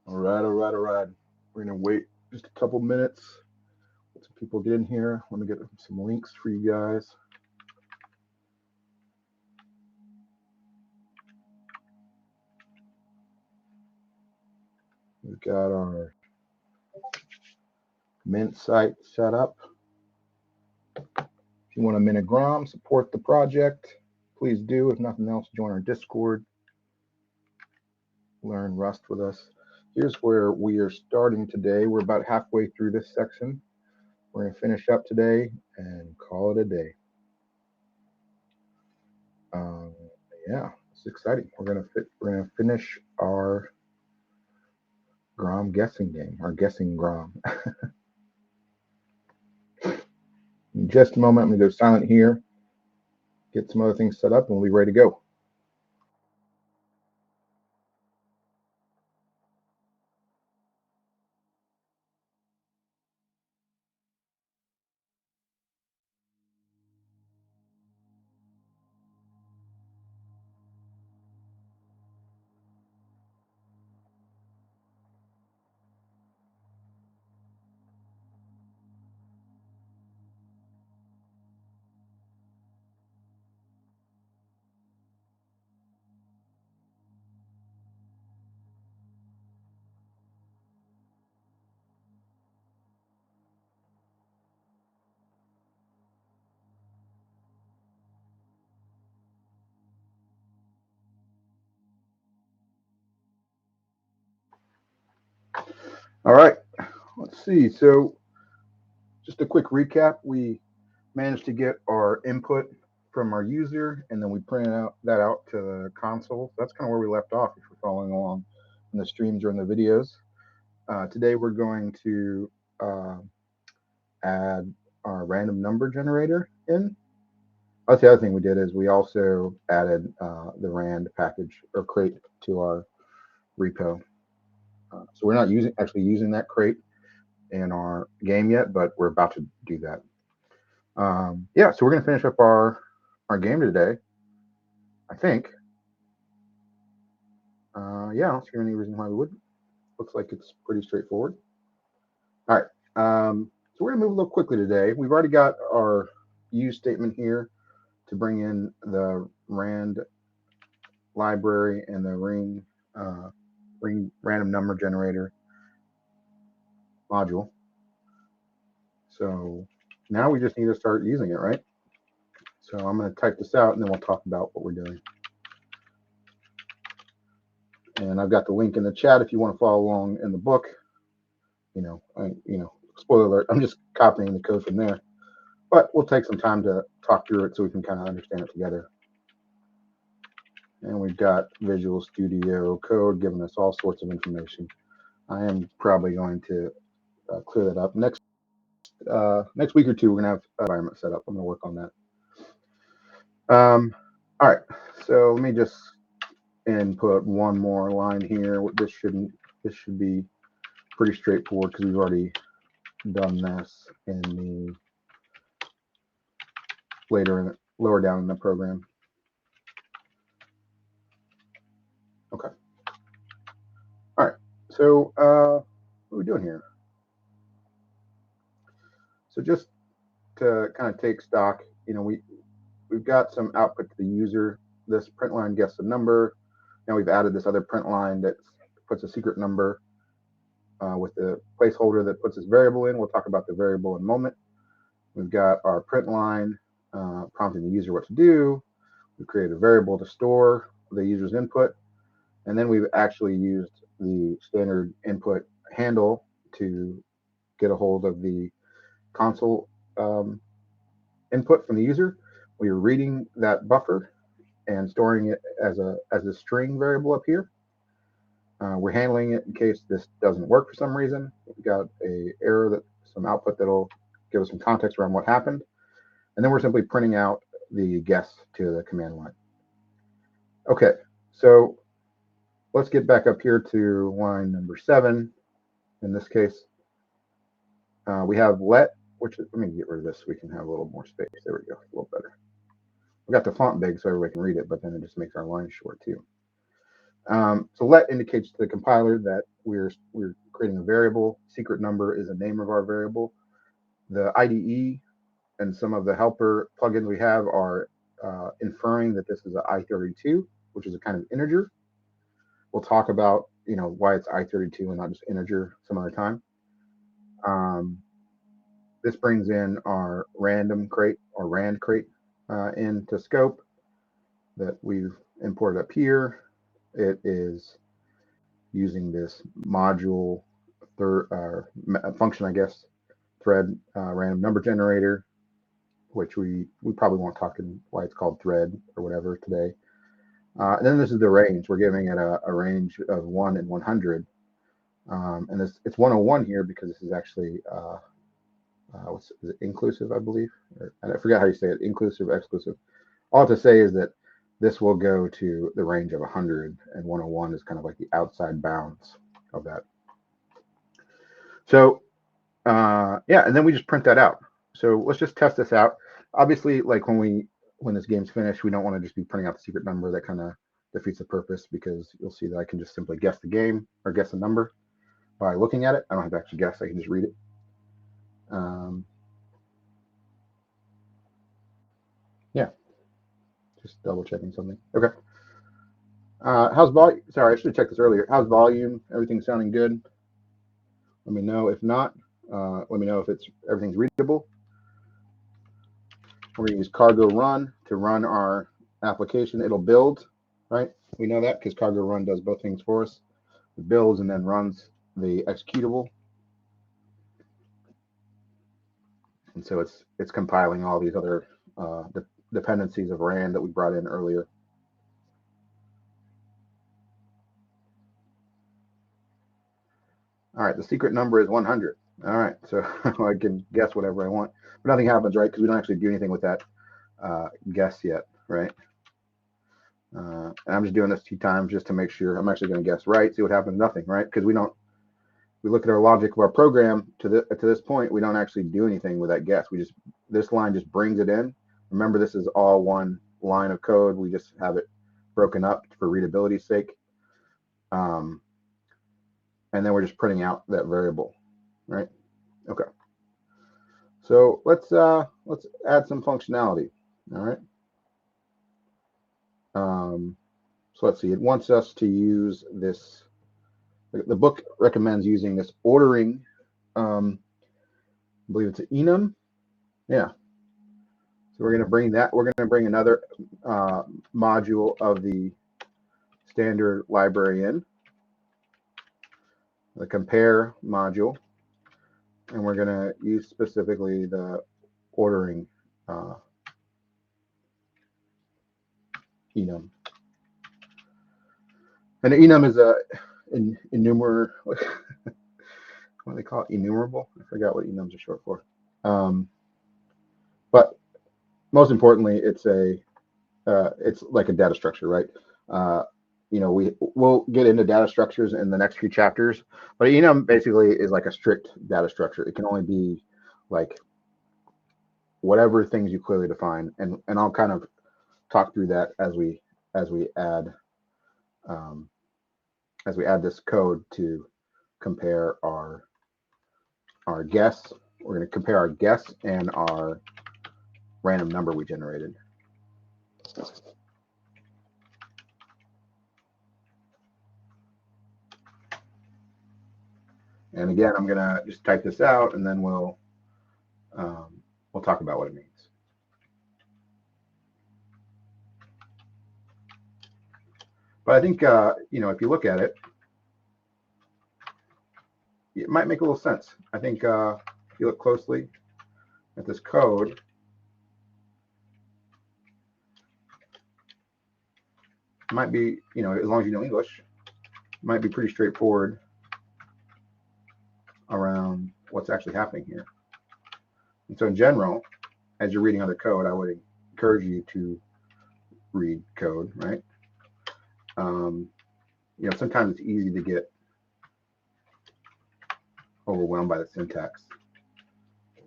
All right, all right, all right. We're gonna wait just a couple minutes. Let some people get in here. Let me get some links for you guys. We've got our Mint site set up. If you want to mint a GROM, support the project, please do. If nothing else, join our Discord. Learn Rust with us. Here's where we are starting today. We're about halfway through this section. We're going to finish up today and call it a day. Um, yeah, it's exciting. We're gonna finish our GROM guessing game, our guessing GROM. In just a moment, I'm gonna go silent here, get some other things set up, and we'll be ready to go. All right, let's see. So, just a quick recap. We managed to get our input from our user, and then we printed that out to the console. That's kind of where we left off if you're following along in the streams or in the videos. Today we're going to add our random number generator in. That's the other thing we did is we also added the rand package or crate to our repo. So we're not actually using that crate in our game yet, but we're about to do that. Yeah, so we're going to finish up our game today, I think. Yeah, I don't see any reason why we wouldn't. Looks like it's pretty straightforward. All right, so we're going to move a little quickly today. We've already got our use statement here to bring in the rand library and the ring random number generator module. So now we just need to start using it, right? So I'm going to type this out and then we'll talk about what we're doing. And I've got the link in the chat if you want to follow along in the book. Spoiler alert, I'm just copying the code from there. But we'll take some time to talk through it so we can kind of understand it together. And we've got Visual Studio Code giving us all sorts of information. I am probably going to clear that up. Next week or two, we're going to have an environment set up. I'm going to work on that. All right, so let me just input one more line here. This should be pretty straightforward because we've already done this in the lower down in the program. Okay. All right. So what are we doing here? So just to kind of take stock, we've got some output to the user. This print line guesses a number. Now we've added this other print line that puts a secret number with the placeholder that puts this variable in. We'll talk about the variable in a moment. We've got our print line prompting the user what to do. We've created a variable to store the user's input. And then we've actually used the standard input handle to get a hold of the console input from the user. We are reading that buffer and storing it as a string variable up here. We're handling it in case this doesn't work for some reason. We've got a error, some output that'll give us some context around what happened. And then we're simply printing out the guess to the command line. Okay, so let's get back up here to line number 7. In this case, we have let, let me get rid of this so we can have a little more space. There we go, a little better. We got the font big so everybody can read it, but then it just makes our line short too. So let indicates to the compiler that we're creating a variable. Secret number is a name of our variable. The IDE and some of the helper plugins we have are inferring that this is an I32, which is a kind of integer. We'll talk about why it's I32 and not just integer some other time. This brings in our random crate or rand crate into scope that we've imported up here. It is using this module function, I guess, thread random number generator, which we probably won't talk in why it's called thread or whatever today. And then this is the range. We're giving it a range of 1 and 100. And it's 101 here because this is actually is it inclusive, I believe? I forget how you say it, inclusive, exclusive. All I have to say is that this will go to the range of 100, and 101 is kind of like the outside bounds of that. So yeah, and then we just print that out. So let's just test this out. Obviously, like when this game's finished, we don't want to just be printing out the secret number. That kind of defeats the purpose, because you'll see that I can just simply guess the game or guess the number by looking at it. I don't have to actually guess, I can just read it. Yeah, just double checking something. Okay. How's volume? Sorry, I should have checked this earlier. How's volume? Everything sounding good? Let me know. If not, let me know if everything's readable. We're going to use cargo run to run our application. It'll build, right? We know that because cargo run does both things for us. It builds and then runs the executable. And so it's compiling all these other dependencies of rand that we brought in earlier. All right, the secret number is 100. All right, so I can guess whatever I want, but nothing happens, right? Because we don't actually do anything with that guess yet, right? And I'm just doing this 2 times just to make sure I'm actually going to guess right. See what happens? Nothing, right? Because we look at our logic of our program to this point, we don't actually do anything with that guess. This line just brings it in. Remember, this is all one line of code. We just have it broken up for readability's sake. And then we're just printing out that variable, right? Okay. So let's add some functionality. All right. So let's see. It wants us to use this. The book recommends using this ordering. I believe it's an enum. Yeah. So we're going to bring that. We're going to bring another module of the standard library in, the compare module, and we're going to use specifically the ordering enum. And an enum is an enumerable. What do they call it? Enumerable? I forgot what enums are short for. But most importantly, it's like a data structure, right? We'll get into data structures in the next few chapters, but enum basically is like a strict data structure. It can only be like whatever things you clearly define, and I'll kind of talk through that as we add this code to compare our guess. We're going to compare our guess and our random number we generated. And again, I'm going to just type this out, and then we'll talk about what it means. But I think if you look at it, it might make a little sense. I think if you look closely at this code, it might be, as long as you know English, it might be pretty straightforward around what's actually happening here. And so in general, as you're reading other code, I would encourage you to read code, right? Sometimes it's easy to get overwhelmed by the syntax.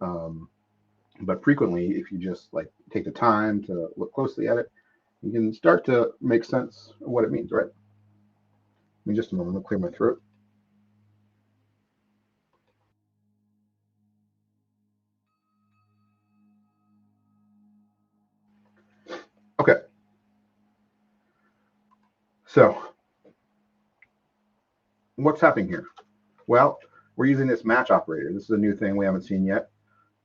But frequently, if you just take the time to look closely at it, you can start to make sense of what it means, right? me just a moment, I'll clear my throat. Okay. So what's happening here? Well, we're using this match operator. This is a new thing we haven't seen yet.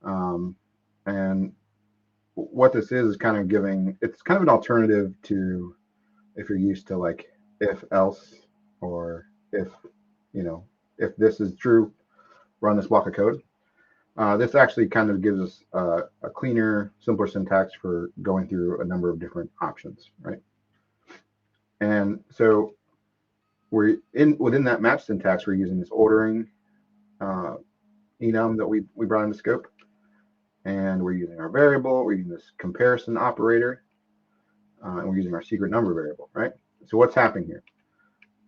And what this is kind of giving, it's kind of an alternative to if you're used to like if else, or if, if this is true, run this block of code. This actually kind of gives us a cleaner, simpler syntax for going through a number of different options, right? And so within that match syntax, we're using this ordering enum that we brought into scope, and we're using our variable, we're using this comparison operator, and we're using our secret number variable, right? So what's happening here?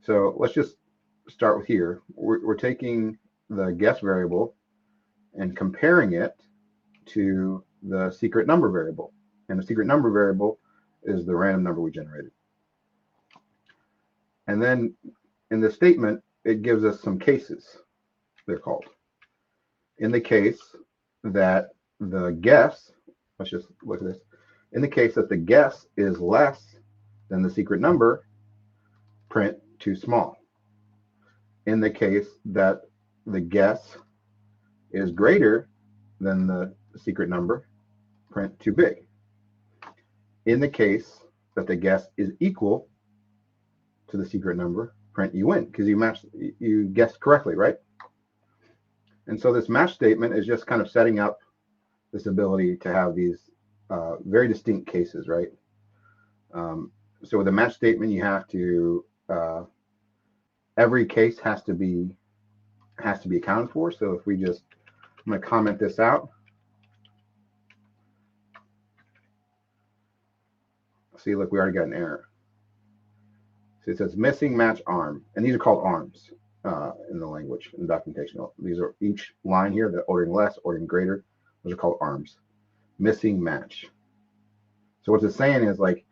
So let's just start with here. We're taking the guess variable and comparing it to the secret number variable, and the secret number variable is the random number we generated. And then in the statement, it gives us some cases, they're called. In the case that the guess, let's just look at this. In the case that the guess is less than the secret number, print too small. In the case that the guess is greater than the secret number, print too big. In the case that the guess is equal to the secret number, print you win, because you guessed correctly, right? And so this match statement is just kind of setting up this ability to have these very distinct cases, right? So with a match statement, you have to every case has to be accounted for. So if we just, I'm going to comment this out. See, look, we already got an error. So it says missing match arm, and these are called arms in the language, in the documentation. These are each line here, the ordering less, ordering greater, those are called arms. Missing match. So what it's saying is, like,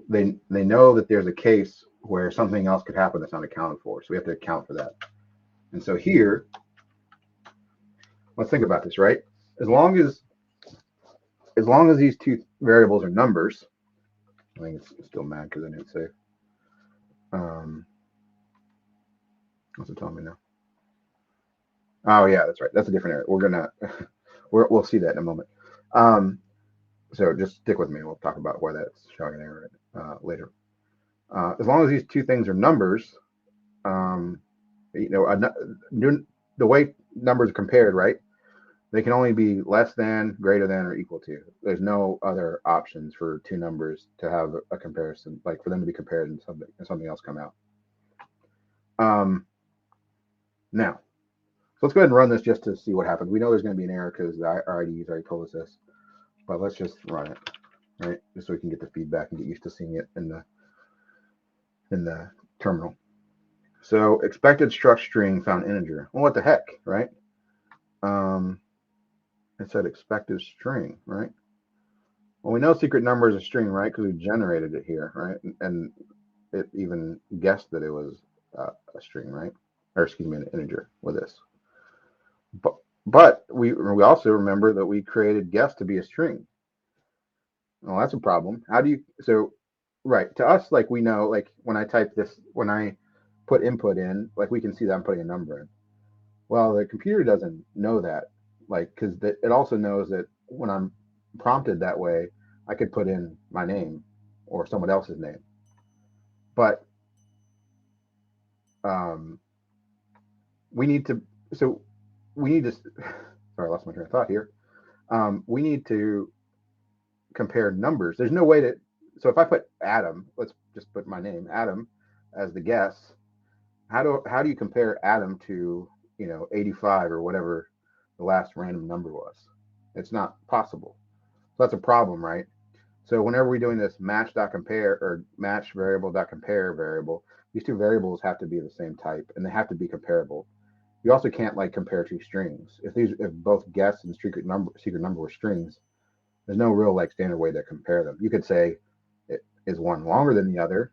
they know that there's a case where something else could happen that's not accounted for, so we have to account for that. And so here, let's think about this, right? As long as these two variables are numbers, I think it's still mad because I didn't say. What's it telling me now? Oh yeah, that's right. That's a different error. We'll see that in a moment. So just stick with me. We'll talk about why that's showing an error later. As long as these two things are numbers, the way numbers are compared, right? They can only be less than, greater than, or equal to. There's no other options for two numbers to have a comparison, like for them to be compared and something else come out. Now, so let's go ahead and run this just to see what happens. We know there's going to be an error because the IDE's already told us this, but let's just run it, right? Just so we can get the feedback and get used to seeing it in the terminal. So expected struct string found integer. Well, what the heck, right? It said expected string, right? Well, we know secret number is a string, right? Because we generated it here, right? And it even guessed that it was a string, right? Or excuse me, an integer with this. But we also remember that we created guess to be a string. Well, that's a problem. How do you, so, right, to us, like, we know, like, when I type this, when I put input in, like, we can see that I'm putting a number in. Well, the computer doesn't know that, like, because it also knows that when I'm prompted that way, I could put in my name or someone else's name. But we need to, sorry, I lost my train of thought here. We need to compare numbers. There's no way to, so if I put Adam, let's just put my name, Adam, as the guess, how do you compare Adam to, 85 or whatever the last random number was? It's not possible. So that's a problem, right? So whenever we're doing this match.compare or match variable.compare variable, these two variables have to be the same type and they have to be comparable. You also can't, like, compare two strings. If both guess and secret number were strings, there's no real, like, standard way to compare them. You could say, is one longer than the other,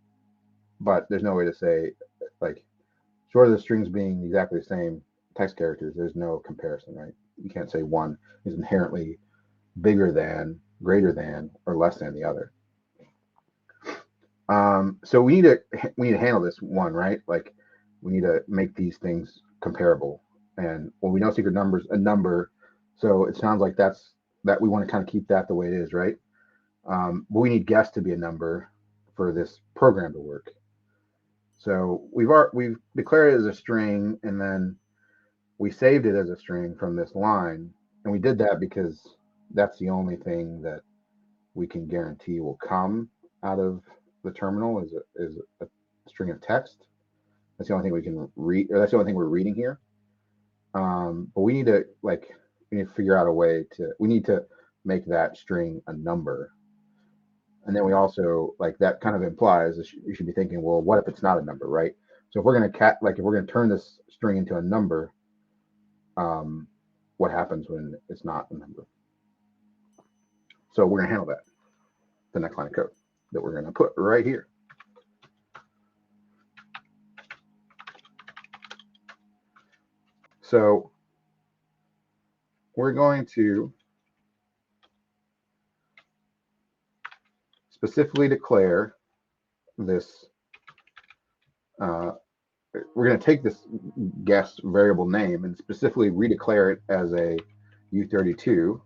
but there's no way to say like short of the strings being exactly the same text characters, there's no comparison, right? You can't say one is inherently bigger than, greater than, or less than the other. So we need to handle this one, right? Like we need to make these things comparable. And when we know secret numbers, a number, so it sounds like that we want to kind of keep that the way it is, right? But we need guess to be a number for this program to work. So we've declared it as a string, and then we saved it as a string from this line, and we did that because that's the only thing that we can guarantee will come out of the terminal is a string of text. That's the only thing we can read, or that's the only thing we're reading here. But we need to figure out a way to. We need to make that string a number, and then we also that kind of implies that you should be thinking, well, what if it's not a number, right? So if we're gonna turn this string into a number, what happens when it's not a number? So we're gonna handle that. The next line of code that we're gonna put right here. So we're going to specifically declare this. We're going to take this guess variable name and specifically redeclare it as a U32.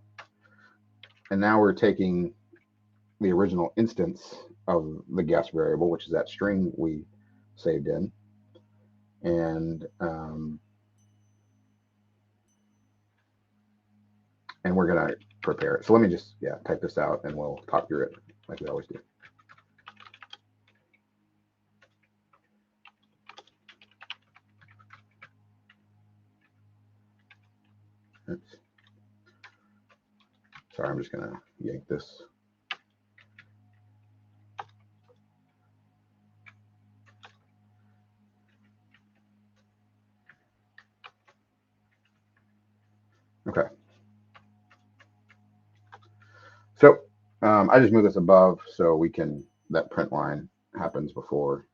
And now we're taking the original instance of the guess variable, which is that string we saved in, and we're going to prepare it. So let me just type this out, and we'll talk through it like we always do. Oops. Sorry, I'm just going to yank this. Okay. So I just moved this above so we can, that print line happens before,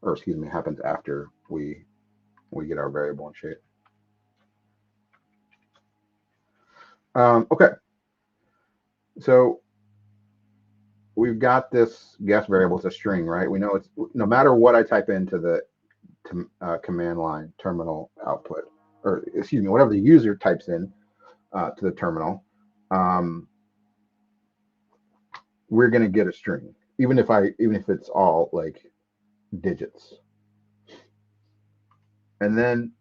or excuse me, happens after we get our variable and shape. Okay. So we've got this guess variable. It's a string, right? We know it's no matter what I type into the command line terminal output, or excuse me, whatever the user types in to the terminal, we're going to get a string, even if it's all like digits. And then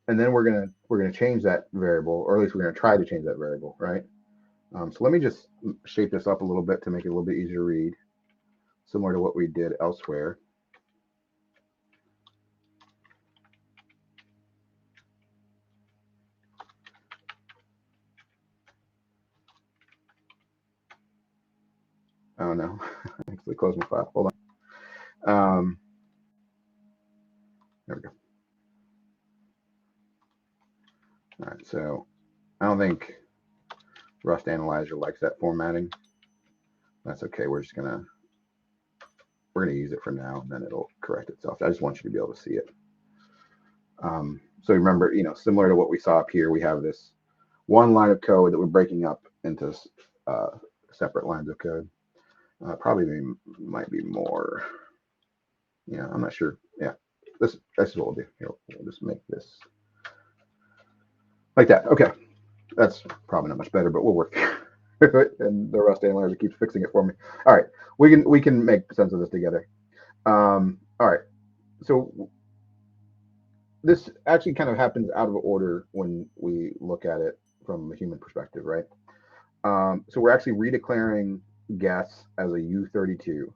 we're gonna change that variable, or at least we're gonna try to change that variable, right? So let me just shape this up a little bit to make it a little bit easier to read, similar to what we did elsewhere. Oh no, I actually closed my file. Hold on. There we go. All right, so I don't think Rust Analyzer likes that formatting. That's okay. We're gonna use it for now, and then it'll correct itself. I just want you to be able to see it. So remember, similar to what we saw up here, we have this one line of code that we're breaking up into separate lines of code. Probably might be more. I'm not sure. Yeah, this is what we'll do. Here, we'll just make this like that. Okay, that's probably not much better, but we'll work. And the Rust analyzer keeps fixing it for me. All right, we can make sense of this together. All right, so this actually kind of happens out of order when we look at it from a human perspective, right? So we're actually redeclaring guess as a U32,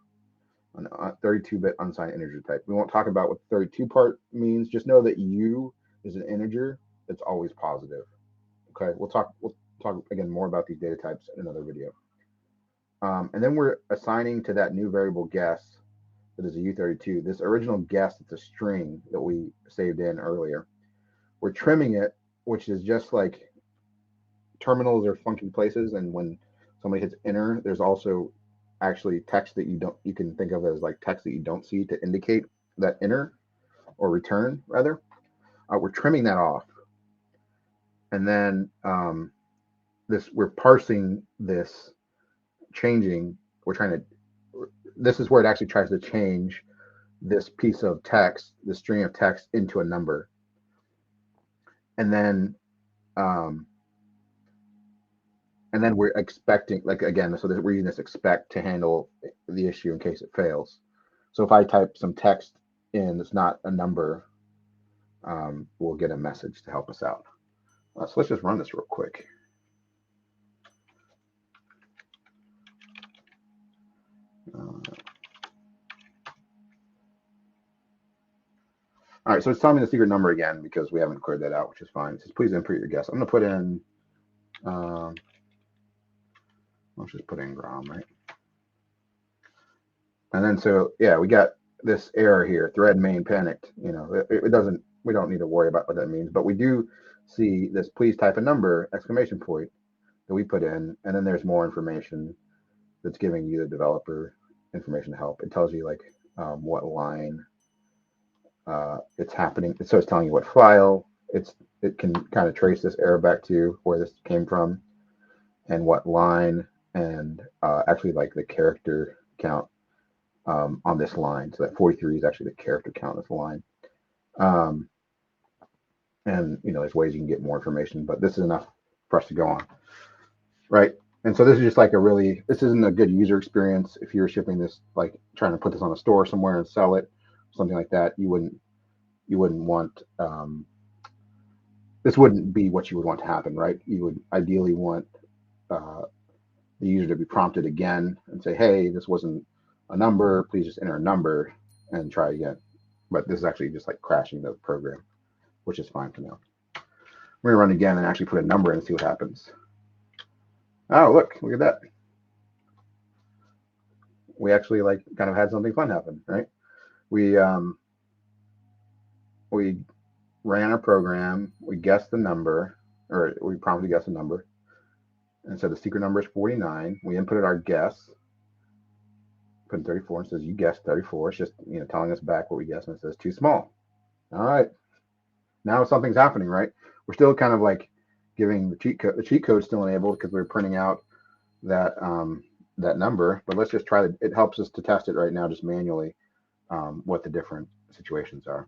a 32-bit unsigned integer type. We won't talk about what the 32 part means. Just know that U is an integer that's always positive. Okay, we'll talk again more about these data types in another video. And then we're assigning to that new variable guess that is a U32, this original guess, it's a string that we saved in earlier. We're trimming it, which is just like terminals are funky places, and when somebody hits enter, there's also actually text that you can think of as like text that you don't see to indicate that enter or return rather. We're trimming that off, and then we're parsing this, changing. We're trying to. This is where it actually tries to change this piece of text, the string of text, into a number, and then we're expecting, like again, so we're using this expect to handle the issue in case it fails. So if I type some text in that's not a number, we'll get a message to help us out. So let's just run this real quick. All right, so it's telling me the secret number again because we haven't cleared that out, which is fine. It says, please input your guess. I'm going to put in, let's just put in GROM, right? And then, so yeah, we got this error here, thread main panicked. You know, it doesn't, we don't need to worry about what that means, but we do see this please type a number, exclamation point, that we put in, and then there's more information that's giving you, the developer, information to help. It tells you like what line it's happening. So it's telling you what file it can kind of trace this error back to, where this came from, and what line, and actually like the character count on this line. So that 43 is actually the character count of the line. And you know, there's ways you can get more information, but this is enough for us to go on, right? And so this is just like this isn't a good user experience. If you're shipping this, like trying to put this on a store somewhere and sell it, something like that, you wouldn't want, this wouldn't be what you would want to happen, right? You would ideally want the user to be prompted again and say, hey, this wasn't a number, please just enter a number and try again. But this is actually just like crashing the program, which is fine for now. We're gonna run again and actually put a number in and see what happens. Oh, look at that. We actually like kind of had something fun happen, right? We ran our program, we guessed the number, or we prompted to guess a number, and so the secret number is 49. We inputted our guess, put in 34, and says you guessed 34. It's just, you know, telling us back what we guessed, and it says too small. All right, now something's happening, right? We're still kind of like giving the cheat code. The cheat code is still enabled because we're printing out that that number, but let's just try to, it helps us to test it right now just manually, what the different situations are.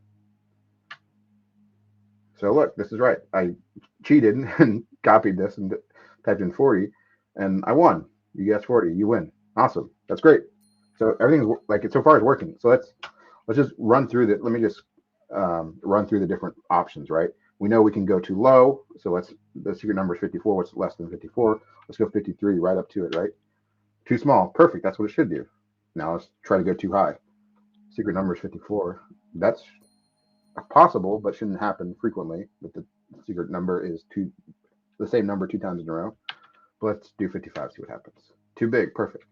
So look, this is right. I cheated and copied this and typed in 40, and I won. You guessed 40, you win. Awesome. That's great. So everything's like, so far is working. So let's just run through that. Let me just run through the different options, right? We know we can go too low. So the secret number is 54. What's less than 54? Let's go 53 right up to it, right? Too small. Perfect. That's what it should do. Now let's try to go too high. Secret number is 54. That's possible, but shouldn't happen frequently. But the secret number is the same number 2 times in a row. But let's do 55, see what happens. Too big. Perfect.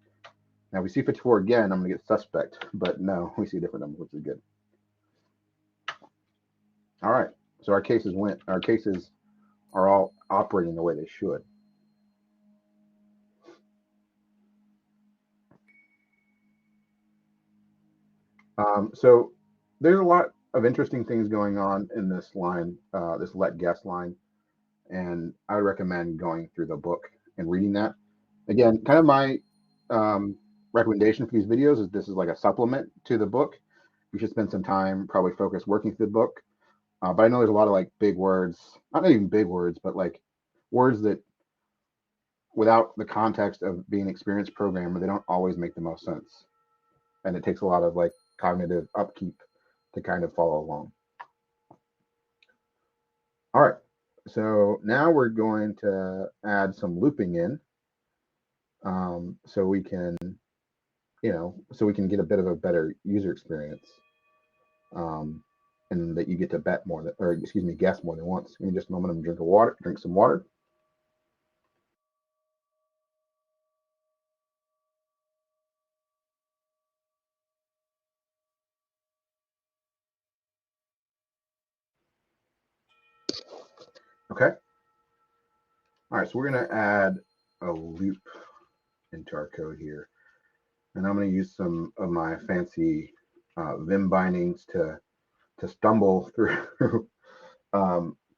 Now we see 54 again, I'm going to get suspect, but no, we see a different number, which is good. All right, so our cases are all operating the way they should. So there's a lot of interesting things going on in this line, this let guess line, and I would recommend going through the book and reading that. Again, kind of my recommendation for these videos is this is like a supplement to the book. You should spend some time, probably focus working through the book. But I know there's a lot of like big words, not even big words, but like words that without the context of being an experienced programmer, they don't always make the most sense. And it takes a lot of like cognitive upkeep to kind of follow along. All right, so now we're going to add some looping in, so we can, so we can get a bit of a better user experience, and that you get to guess more than once. Give me just a moment. I'm gonna drink some water. Okay. All right, so we're going to add a loop into our code here. And I'm going to use some of my fancy Vim bindings to stumble through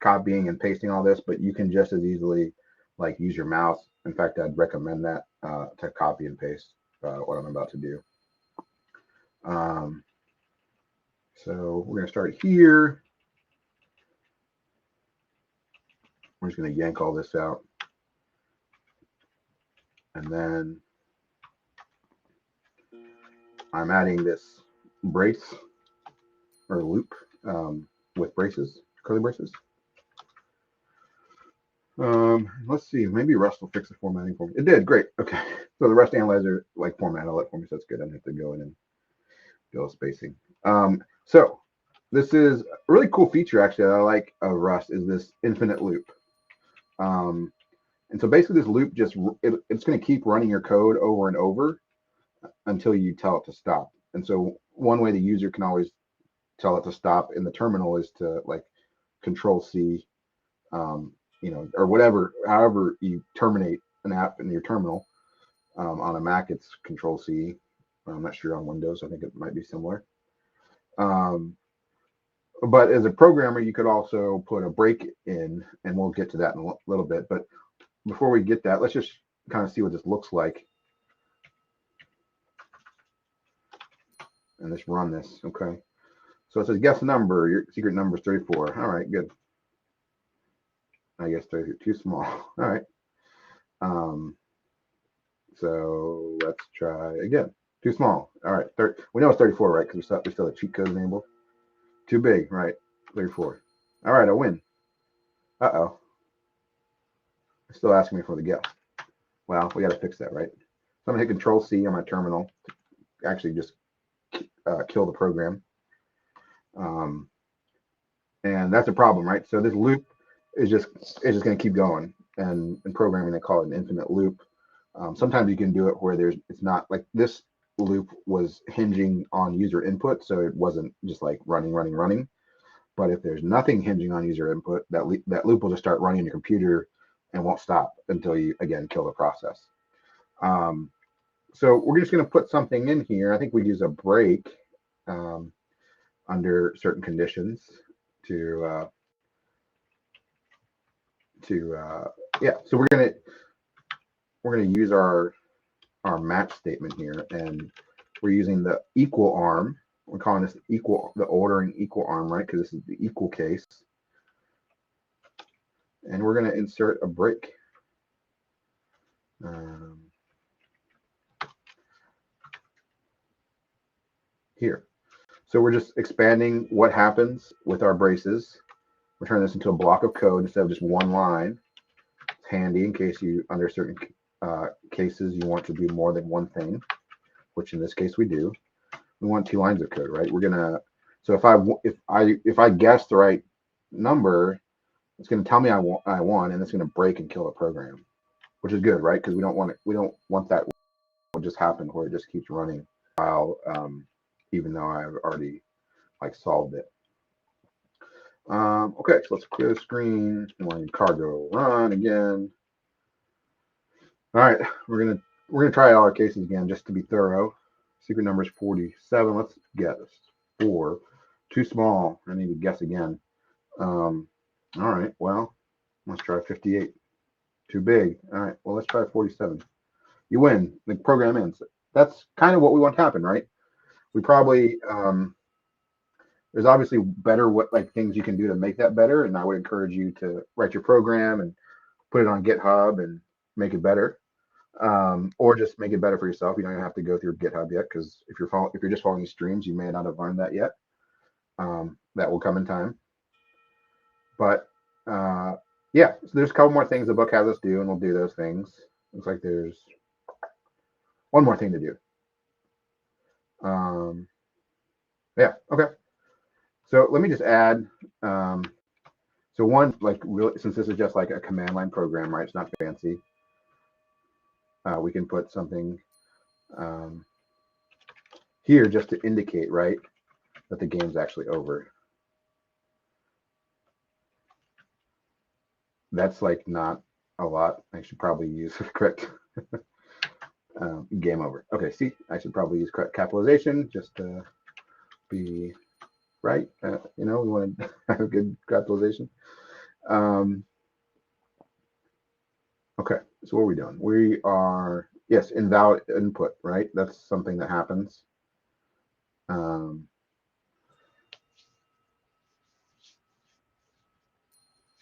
copying and pasting all this, but you can just as easily like use your mouse. In fact, I'd recommend that to copy and paste what I'm about to do. So we're going to start here. We're just going to yank all this out. And then I'm adding this brace or loop with braces, curly braces. Let's see, maybe Rust will fix the formatting for me. It did, great. Okay, so the Rust analyzer like formatted it for me, so that's good. I didn't have to go in and do spacing. So this is a really cool feature actually that I like of Rust is this infinite loop. And so basically this loop just it's going to keep running your code over and over until you tell it to stop. And so one way the user can always tell it to stop in the terminal is to like Control C, you know, or whatever, however you terminate an app in your terminal. On a Mac, it's Control C. I'm not sure on Windows. I think it might be similar. But as a programmer, you could also put a break in, and we'll get to that in a little bit. But before we get that, let's just kind of see what this looks like. And let's run this, okay? So it says guess number, your secret number is 34. All right, good. I guess 33, too small. All right. So let's try again. Too small. All right. We know it's 34, right? Because we still have cheat code enabled. Too big, right? 34. All right, I win. Uh-oh. It's still asking me for the guess. Well, we got to fix that, right? So I'm going to hit Control C on my terminal to actually just kill the program. And that's a problem, right? So this loop is just going to keep going. And in programming, they call it an infinite loop. Sometimes you can do it where it's not like this loop was hinging on user input, so it wasn't just like running. But if there's nothing hinging on user input, that loop will just start running on your computer and won't stop until you again kill the process. So we're just going to put something in here. I think we use a break under certain conditions to yeah. So we're gonna use our match statement here, and we're using the equal arm. We're calling this the ordering equal arm, right? Because this is the equal case. And we're going to insert a break. Here. So we're just expanding what happens with our braces. We're turning this into a block of code instead of just one line. It's handy in case you, under certain cases, you want to do more than one thing, which in this case we do. We want 2 lines of code, right? We're gonna. So if I guess the right number, it's going to tell me I won, and it's going to break and kill a program, which is good, right? Because we don't want that what just happened where it just keeps running while even though I've already like solved it. Okay, so let's clear the screen. Line cargo run again. All right, we're gonna try all our cases again just to be thorough. Secret number is 47. Let's guess 4. Too small. I need to guess again. All right, well, let's try 58. Too big. All right, well, let's try 47. You win. The program ends. That's kind of what we want to happen, right? We probably, there's obviously better things you can do to make that better, and I would encourage you to write your program and put it on GitHub and make it better, or just make it better for yourself. You don't even have to go through GitHub yet, because if you're just following streams, you may not have learned that yet. That will come in time. But yeah, so there's a couple more things the book has us do, and we'll do those things. Looks like there's one more thing to do. Yeah, okay. So let me just add, so one, like really, since this is just like a command line program, right? It's not fancy. We can put something here just to indicate, right, that the game's actually over. That's like not a lot. I should probably use the correct game over. Okay, see, I should probably use correct capitalization just to be right. You know, we want to have a good capitalization. Okay, so what are we doing? We are, yes, invalid input, right? That's something that happens.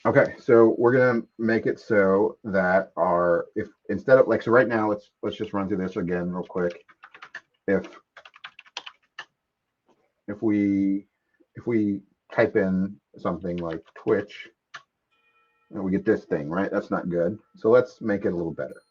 Okay, so we're gonna make it so that our, if instead of like, so right now, let's just run through this again real quick. If we type in something like Twitch, and we get this thing, right? That's not good. So let's make it a little better.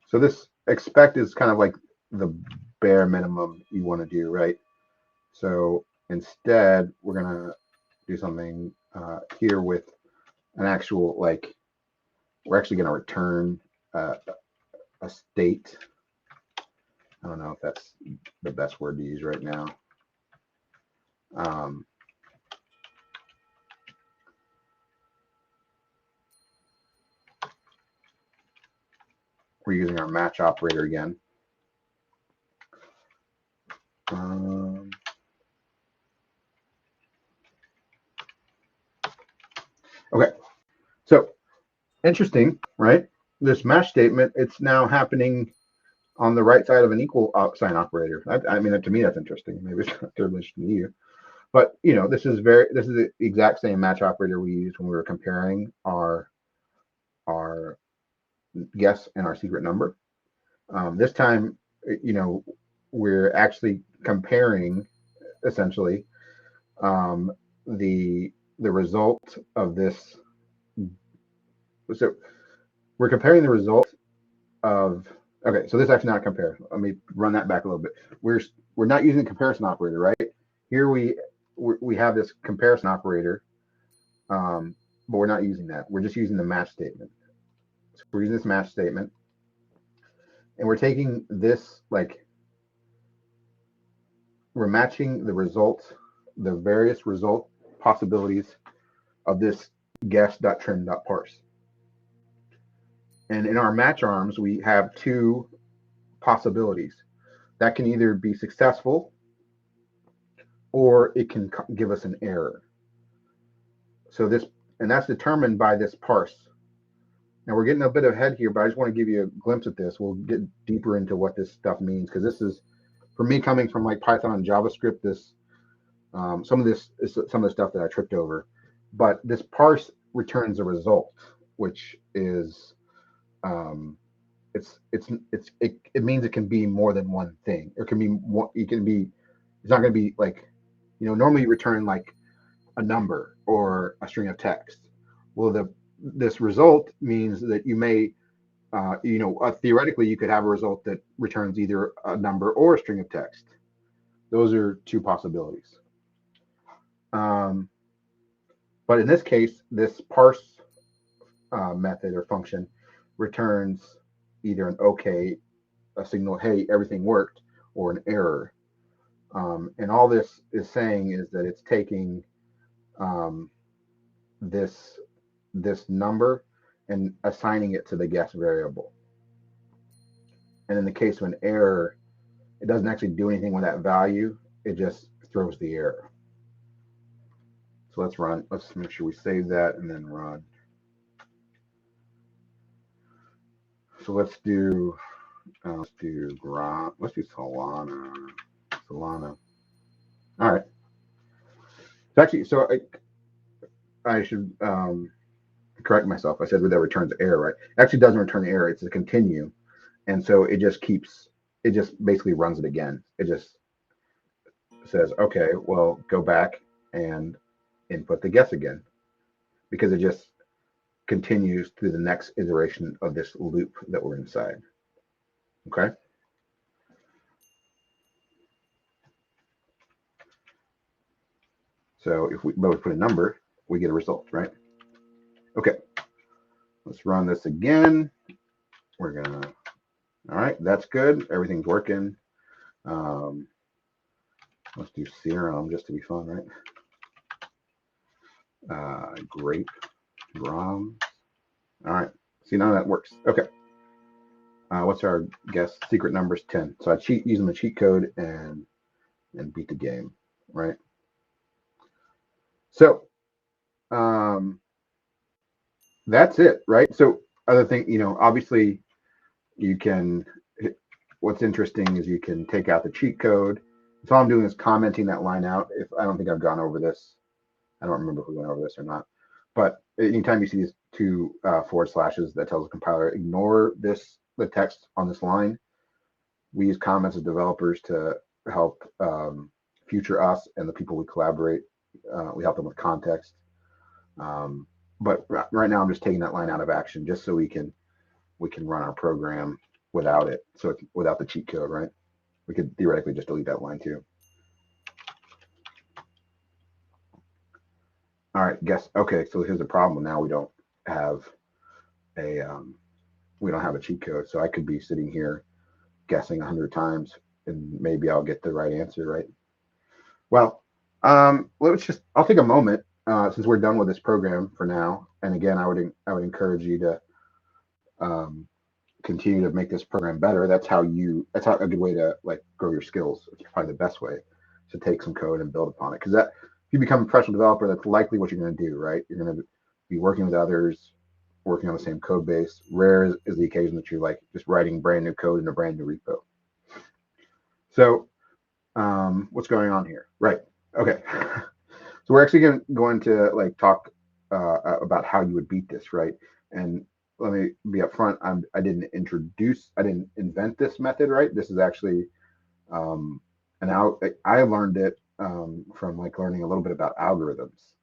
So this expect is kind of like the bare minimum you want to do, right? So instead, we're gonna do something here with an actual, like, we're actually gonna return a state. I don't know if that's the best word to use right now. We're using our match operator again. Okay, so interesting, right? This match statement, it's now happening on the right side of an equal sign operator. I mean, to me, that's interesting. Maybe it's not terribly interesting to you, but you know, this is the exact same match operator we used when we were comparing our guess and our secret number. This time, you know, we're actually comparing essentially the result of this. So we're comparing the result of, okay, so this is actually not a compare. Let me run that back a little bit. We're not using the comparison operator, right? Here we have this comparison operator, but we're not using that. We're just using the match statement. So we're using this match statement, and we're taking this, like, we're matching the results, the various result possibilities of this guess.trim.parse. And in our match arms, we have two possibilities. That can either be successful or it can give us an error. So this, and that's determined by this parse. Now we're getting a bit ahead here, but I just want to give you a glimpse at this. We'll get deeper into what this stuff means, because this is, for me, coming from like Python and JavaScript, this some of this is some of the stuff that I tripped over. But this parse returns a result, which is it means it can be more than one thing. It can be it's not going to be like, you know, normally you return like a number or a string of text. Well, this result means that you may you know, theoretically you could have a result that returns either a number or a string of text. Those are two possibilities. But in this case, this parse method or function returns either an OK, a signal, hey, everything worked, or an error. And all this is saying is that it's taking this number and assigning it to the guess variable. And in the case of an error, it doesn't actually do anything with that value. It just throws the error. So let's run. Let's make sure we save that and then run. So let's do GROM. Let's do Solana. All right. It's actually, so I should correct myself. I said that returns error, right? It actually doesn't return error. It's a continue, and so it just basically runs it again. It just says, okay, well, go back and input the guess again, because it just continues through the next iteration of this loop that we're inside. Okay. So if we put a number, we get a result, right? Okay. Let's run this again. We're gonna, all right, that's good. Everything's working. Let's do serum just to be fun, right? Grape, GROM. All right. See, none of that works. Okay. What's our guess? Secret number is 10. So I cheat using the cheat code and beat the game, right? So that's it, right? So other thing, obviously you can. What's interesting is you can take out the cheat code. So all I'm doing is commenting that line out. If I don't think I've gone over this, I don't remember if we went over this or not. But anytime you see these two forward slashes, that tells the compiler ignore the text on this line. We use comments as developers to help future us and the people we collaborate. We help them with context. But right now I'm just taking that line out of action just so we can run our program without it. So it's without the cheat code, right? We could theoretically just delete that line too. All right, guess. Okay, so here's the problem. Now we don't have a cheat code. So I could be sitting here guessing 100 times and maybe I'll get the right answer, right? Well, I'll take a moment since we're done with this program for now. And again, I would encourage you to continue to make this program better. That's how a good way to like grow your skills. It's probably the best way to take some code and build upon it. Because if you become a professional developer, that's likely what you're going to do, right? You're going to be working with others, working on the same code base. Rare is the occasion that you're like just writing brand new code in a brand new repo. So what's going on here? Right. Okay. So we're actually going to like talk about how you would beat this, right? And let me be upfront. I didn't invent this method, right? This is actually I learned it from like learning a little bit about algorithms.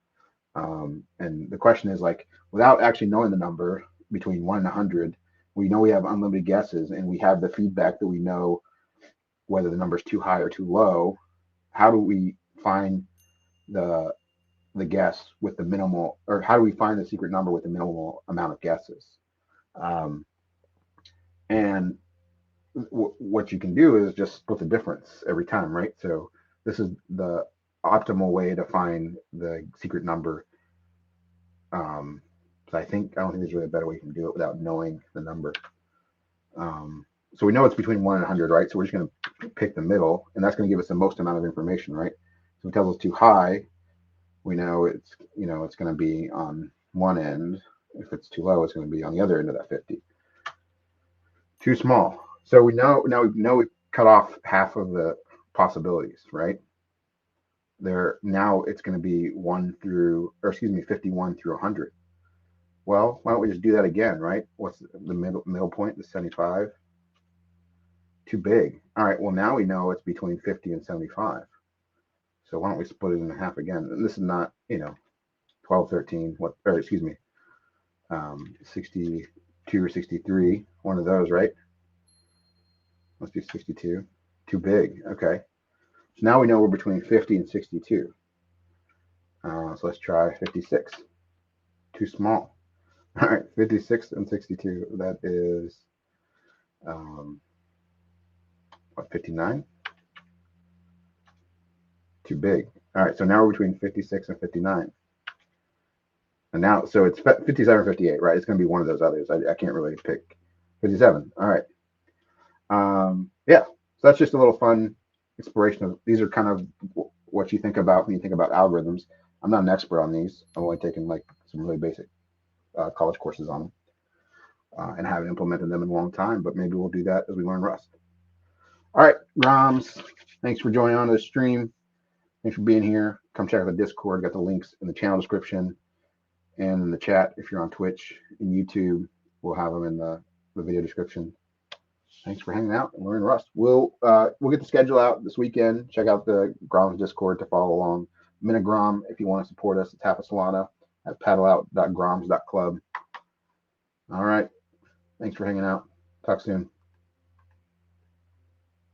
And the question is like, without actually knowing the number between 1 and 100, we know we have unlimited guesses and we have the feedback that we know whether the number is too high or too low. How do we find the guess with the minimal, or how do we find the secret number with the minimal amount of guesses? And what you can do is just split the difference every time, right? So this is the optimal way to find the secret number. So I don't think there's really a better way you can do it without knowing the number. So we know it's between 1 and 100, right? So we're just going to pick the middle, and that's going to give us the most amount of information, right? So if it tells us too high, we know it's going to be on one end. If it's too low, it's going to be on the other end of that 50. Too small. So we know we cut off half of the possibilities, right? Now it's going to be 51 through 100. Well, why don't we just do that again, right? What's the middle point? The 75. Too big. All right. Well, now we know it's between 50 and 75. So why don't we split it in half again? And this is not 12, 13. 62 or 63. One of those, right? Let's do 62. Too big. Okay. So now we know we're between 50 and 62. So let's try 56. Too small. All right, 56 and 62. That is, 59? Too big. All right, so now we're between 56 and 59. And now, so it's 57 or 58, right? It's going to be one of those others. I can't really pick 57. All right. Yeah, so that's just a little fun exploration of, these are kind of what you think about when you think about algorithms. I'm not an expert on these. I've only taken like some really basic college courses on them and haven't implemented them in a long time, but maybe we'll do that as we learn Rust. All right, Groms, thanks for joining on the stream. Thanks for being here. Come check out the Discord. Got the links in the channel description and in the chat. If you're on Twitch and YouTube, we'll have them in the video description. Thanks for hanging out and learning Rust. We'll get the schedule out this weekend. Check out the Groms Discord to follow along. Minigrom, if you want to support us, it's half a Solana at paddleout.groms.club. All right. Thanks for hanging out. Talk soon.